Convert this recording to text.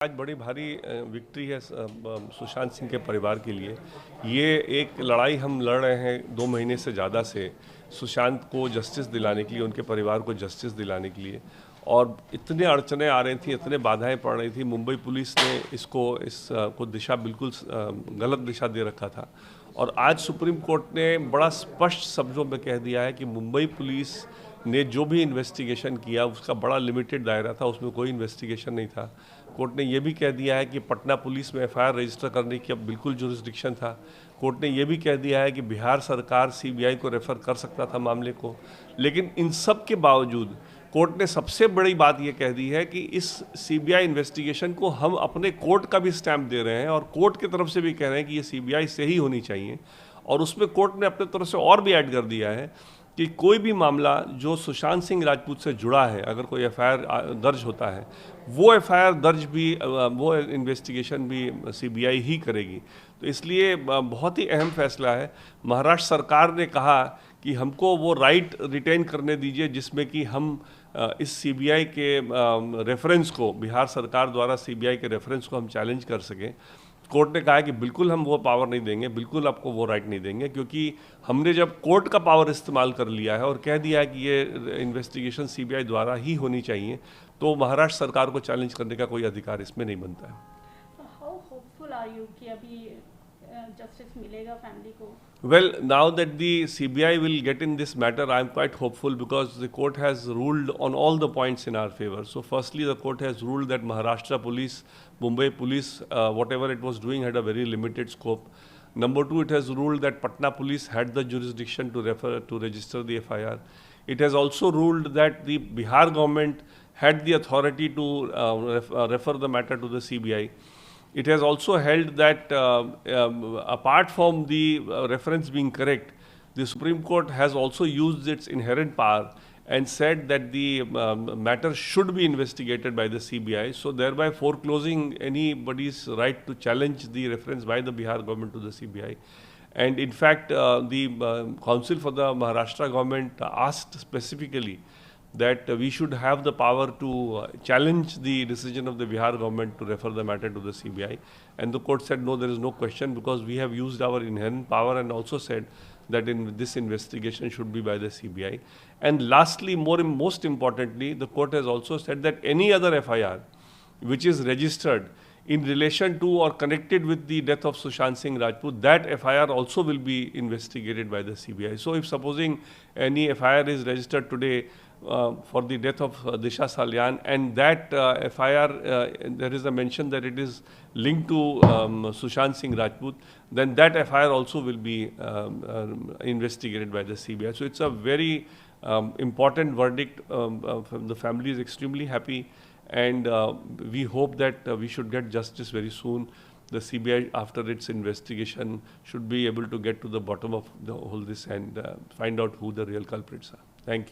आज बड़ी भारी विक्ट्री है सुशांत सिंह के परिवार के लिए। ये एक लड़ाई हम लड़ रहे हैं 2 महीने से ज़्यादा से सुशांत को जस्टिस दिलाने के लिए, उनके परिवार को जस्टिस दिलाने के लिए। और इतने अड़चने आ रही थी, इतने बाधाएं पड़ रही थी। मुंबई पुलिस ने इसको दिशा बिल्कुल गलत दिशा दे रखा था। और आज सुप्रीम कोर्ट ने बड़ा स्पष्ट शब्दों में कह दिया है कि मुंबई पुलिस ने जो भी इन्वेस्टिगेशन किया उसका बड़ा लिमिटेड दायरा था, उसमें कोई इन्वेस्टिगेशन नहीं था। कोर्ट ने यह भी कह दिया है कि पटना पुलिस में एफआईआर रजिस्टर करने की अब बिल्कुल जुरिस्डिक्शन था। कोर्ट ने यह भी कह दिया है कि बिहार सरकार सीबीआई को रेफर कर सकता था मामले को। लेकिन इन सब के बावजूद कोर्ट ने सबसे बड़ी बात यह कह दी है कि इस सीबीआई इन्वेस्टिगेशन को हम अपने कोर्ट का भी स्टैंप दे रहे हैं और कोर्ट की तरफ से भी कह रहे हैं कि ये सीबीआई से ही होनी चाहिए। और उसमें कोर्ट ने अपने तरफ से और भी ऐड कर दिया है कि कोई भी मामला जो सुशांत सिंह राजपूत से जुड़ा है, अगर कोई एफआईआर दर्ज होता है, वो एफआईआर दर्ज भी, वो इन्वेस्टिगेशन भी सीबीआई ही करेगी। तो इसलिए बहुत ही अहम फैसला है। महाराष्ट्र सरकार ने कहा कि हमको वो राइट रिटेन करने दीजिए जिसमें कि हम इस सीबीआई के रेफरेंस को, बिहार सरकार द्वारा सीबीआई के रेफरेंस को हम चैलेंज कर सकें। कोर्ट ने कहा है कि बिल्कुल हम वो पावर नहीं देंगे, बिल्कुल आपको वो राइट नहीं देंगे, क्योंकि हमने जब कोर्ट का पावर इस्तेमाल कर लिया है और कह दिया है कि ये इन्वेस्टिगेशन सीबीआई द्वारा ही होनी चाहिए, तो महाराष्ट्र सरकार को चैलेंज करने का कोई अधिकार इसमें नहीं बनता है। हाउ होपफुल आर यू कि अभी जस्टिस मिलेगा फैमिली को? Well, now that the CBI will get in this matter, I am quite hopeful because the court has ruled on all the points in our favor. So firstly, the court has ruled that Maharashtra police, Mumbai police, whatever it was doing had a very limited scope. Number two, it has ruled that Patna police had the jurisdiction to register the FIR. It has also ruled that the Bihar government had the authority to refer the matter to the CBI. It has also held that apart from the reference being correct, the Supreme Court has also used its inherent power and said that the matter should be investigated by the CBI, so thereby foreclosing anybody's right to challenge the reference by the Bihar government to the CBI. And in fact, the Council for the Maharashtra government asked specifically that we should have the power to challenge the decision of the Bihar government to refer the matter to the CBI. And the court said, no, there is no question, because we have used our inherent power, and also said that this investigation should be by the CBI. And lastly, most importantly, the court has also said that any other FIR which is registered in relation to or connected with the death of Sushant Singh Rajput, that FIR also will be investigated by the CBI. So if supposing any FIR is registered today for the death of Disha Salyan, and that FIR, there is a mention that it is linked to Sushant Singh Rajput, then that FIR also will be investigated by the CBI. So it's a very important verdict. The family is extremely happy, and we hope that we should get justice very soon. The CBI, after its investigation, should be able to get to the bottom of the whole this and find out who the real culprits are. Thank you.